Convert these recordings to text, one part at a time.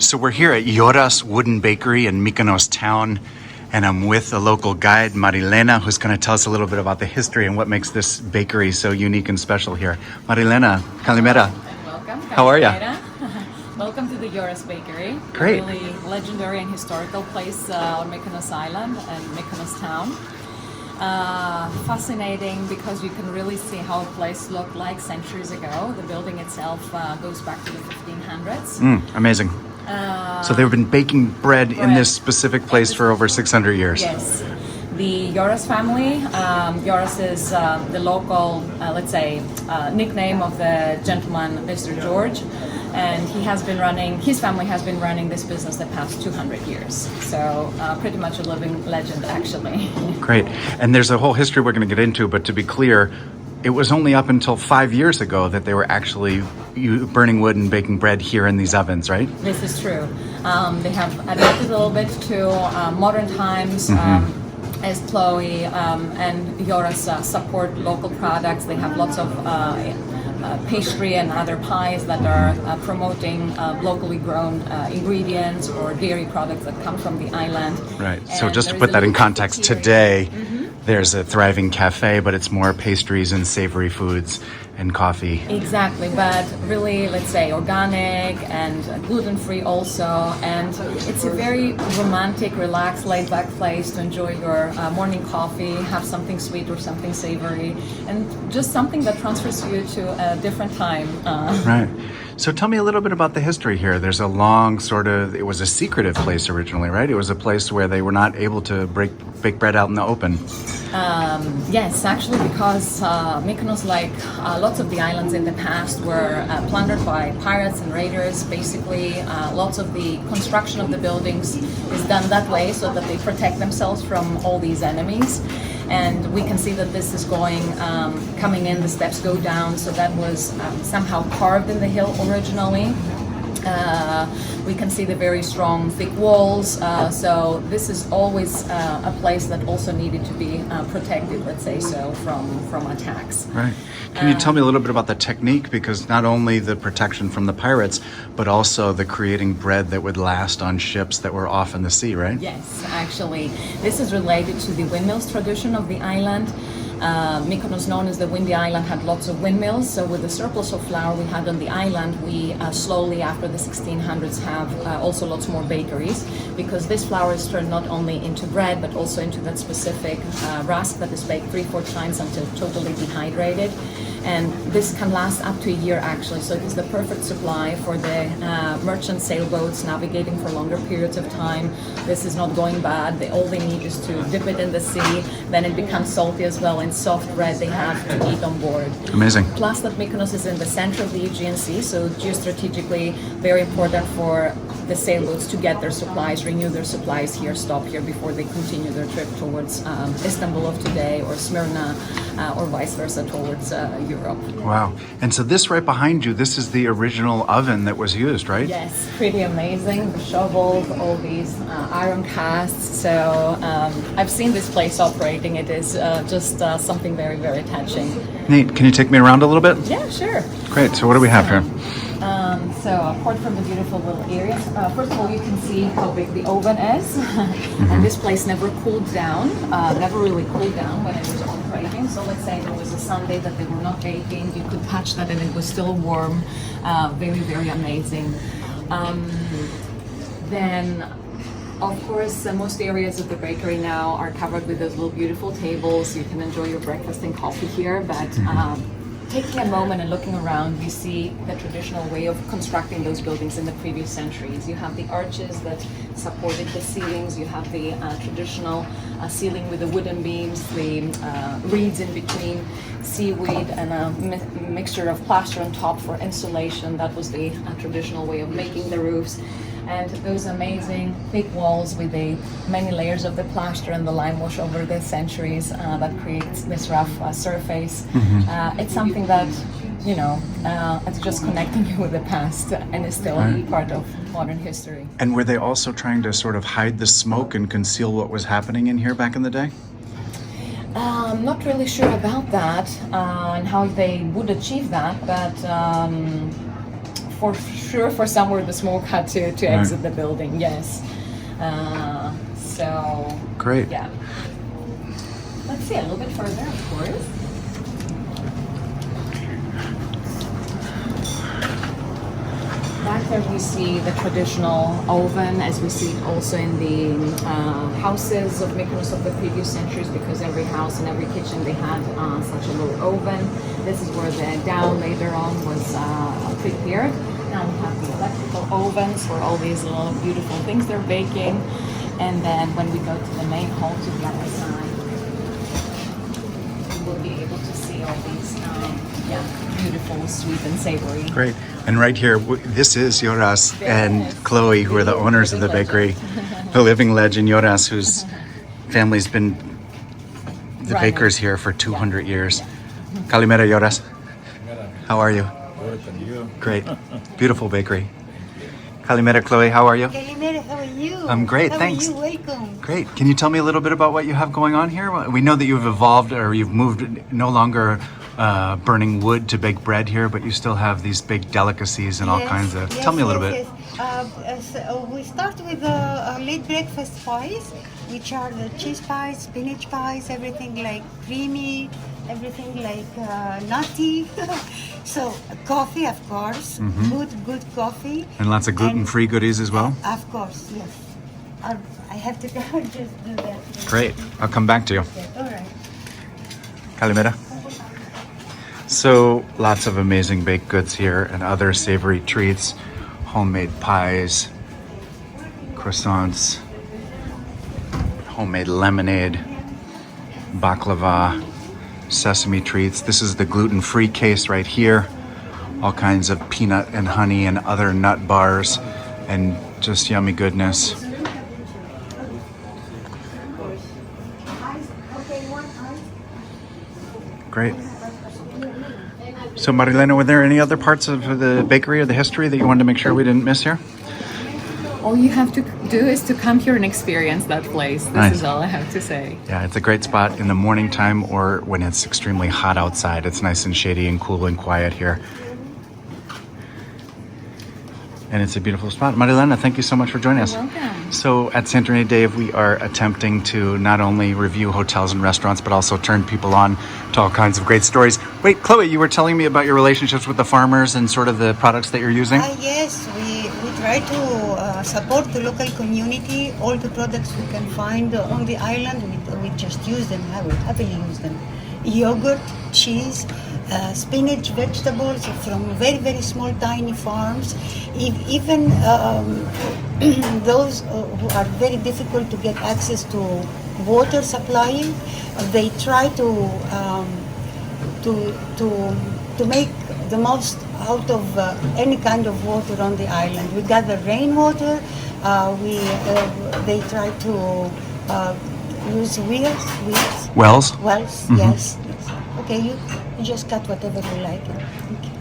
So we're here at Gioras Wooden Bakery in Mykonos Town, and I'm with a local guide, Mariela, who's going to tell us a little bit about the history and what makes this bakery so unique and special here. Mariela, kalimera. Welcome. How are you? Welcome to the Gioras Bakery. Great. A really legendary and historical place on Mykonos Island and Mykonos Town. Fascinating because you can really see how a place looked like centuries ago. The building itself goes back to the 1500s. Amazing. So they've been baking bread in this specific place for over 600 years. Yes. The Gioras family, Gioras is the local, let's say, nickname of the gentleman, Mr. George. And his family has been running this business the past 200 years. So pretty much a living legend, actually. Great. And there's a whole history we're going to get into, but to be clear, it was only up until 5 years ago that they were actually burning wood and baking bread here in these ovens, right? This is true. They have adapted a little bit to modern times. As Chloe and Gioras support local products. They have lots of pastry and other pies that are promoting locally grown ingredients or dairy products that come from the island. Right. So just to put that in context, today there's a thriving cafe, but it's more pastries and savory foods and coffee. Exactly, but really, let's say, organic and gluten-free also. And it's a very romantic, relaxed, laid-back place to enjoy your morning coffee, have something sweet or something savory, and just something that transfers you to a different time. Right. So tell me a little bit about the history here. There's a long it was a secretive place originally, right? It was a place where they were not able to bake bread out in the open. Yes, actually, because Mykonos, like lots of the islands in the past, were plundered by pirates and raiders. Basically, lots of the construction of the buildings is done that way so that they protect themselves from all these enemies. And we can see that this is coming in, the steps go down, so that was somehow carved in the hill originally. We can see the very strong, thick walls. So this is always a place that also needed to be protected, let's say so, from attacks. Right. Can you tell me a little bit about the technique? Because not only the protection from the pirates, but also the creating bread that would last on ships that were off in the sea, right? Yes, actually. This is related to the windmills tradition of the island. Mykonos, known as the Windy Island, had lots of windmills. So with the surplus of flour we had on the island, we slowly, after the 1600s, have also lots more bakeries, because this flour is turned not only into bread, but also into that specific rusk that is baked 3-4 times until totally dehydrated. And this can last up to a year, actually. So it is the perfect supply for the merchant sailboats navigating for longer periods of time. This is not going bad. All they need is to dip it in the sea. Then it becomes salty as well, and soft bread they have to eat on board. Amazing. Plus that Mykonos is in the center of the Aegean Sea, so geostrategically very important for the sailboats to get their supplies, renew their supplies here, stop here before they continue their trip towards Istanbul of today, or Smyrna, or vice versa towards Europe. Wow. And so this right behind you, this is the original oven that was used, right? Yes, pretty amazing. The shovels, all these iron casts. So I've seen this place operating. It is just something very, very touching. Neat. Can you take me around a little bit? Yeah, sure. Great. So what do we have here? So apart from the beautiful little areas, first of all, you can see how big the oven is. And this place never cooled down, never really cooled down when it was operating. So let's say there was a Sunday that they were not baking, you could touch that and it was still warm. Very, very amazing. Then, of course, most areas of the bakery now are covered with those little beautiful tables. You can enjoy your breakfast and coffee here, but taking a moment and looking around, you see the traditional way of constructing those buildings in the previous centuries. You have the arches that supported the ceilings, you have the traditional ceiling with the wooden beams, the reeds in between, seaweed, and a mixture of plaster on top for insulation. That was the traditional way of making the roofs. And those amazing thick walls with the many layers of the plaster and the lime wash over the centuries that creates this rough surface. It's something that, it's just connecting you with the past and is still part of modern history. And were they also trying to sort of hide the smoke and conceal what was happening in here back in the day? I'm not really sure about that and how they would achieve that, but for sure for somewhere the smoke had to exit the building. Yes. So Great. yeah. Let's see a little bit further, of course. Back there we see the traditional oven, as we see it also in the houses of Mykonos of the previous centuries, because every house and every kitchen they had such a little oven. This is where the dough later on was prepared. Now we have the electrical ovens for all these little beautiful things they're baking. And then when we go to the main hall to the other side, we'll be able to see all these beautiful, sweet and savory. Great. And right here, this is Gioras and Chloe, who are the owners of the bakery. The living legend, Gioras, whose family's been the bakers here for 200 years. Kalimera, Gioras. How are you? Good, and you? Great. Beautiful bakery. Kalimera, Chloe, how are you? Kalimera, how are you? I'm great, how thanks. How are you? Welcome. Great. Can you tell me a little bit about what you have going on here? We know that you've evolved, or you've moved, no longer burning wood to bake bread here, but you still have these big delicacies and all kinds of... Tell me a little bit. Yes. We start with late breakfast pies, which are the cheese pies, spinach pies, everything like creamy, everything like nutty. So coffee, of course, good coffee. And lots of gluten-free goodies as well? Of course, yes. I have to go just do that. Great. I'll come back to you. Okay, all right. Kalimera. So lots of amazing baked goods here and other savory treats, homemade pies, croissants, homemade lemonade, baklava, sesame treats. This is the gluten-free case right here. All kinds of peanut and honey and other nut bars and just yummy goodness. Great. So Mariela, were there any other parts of the bakery or the history that you wanted to make sure we didn't miss here? All you have to do is to come here and experience that place. This is all I have to say. Yeah, it's a great spot in the morning time or when it's extremely hot outside. It's nice and shady and cool and quiet here. And it's a beautiful spot. Mariela, thank you so much for joining us. You're welcome. So at Santorini Dave, we are attempting to not only review hotels and restaurants, but also turn people on to all kinds of great stories. Wait, Chloe, you were telling me about your relationships with the farmers and sort of the products that you're using? Yes, we try to support the local community. All the products we can find on the island, we just use them, we happily use them. Yogurt, cheese, spinach, vegetables from very, very small, tiny farms. Even those who are very difficult to get access to water supplying, they try to make the most out of any kind of water on the island. We gather rainwater. They try to use Wells? Wells, yes. Okay, you just cut whatever you like. Okay.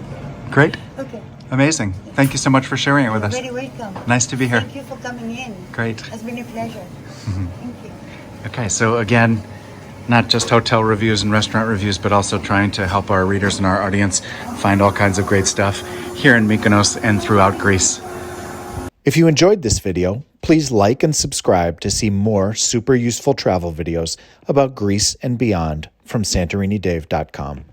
Great. Okay. Amazing. Thank you so much for sharing it with us. Very welcome. Nice to be here. Thank you for coming in. Great. It's been a pleasure. Thank you. Okay, so again, not just hotel reviews and restaurant reviews, but also trying to help our readers and our audience find all kinds of great stuff here in Mykonos and throughout Greece. If you enjoyed this video, please like and subscribe to see more super useful travel videos about Greece and beyond from SantoriniDave.com.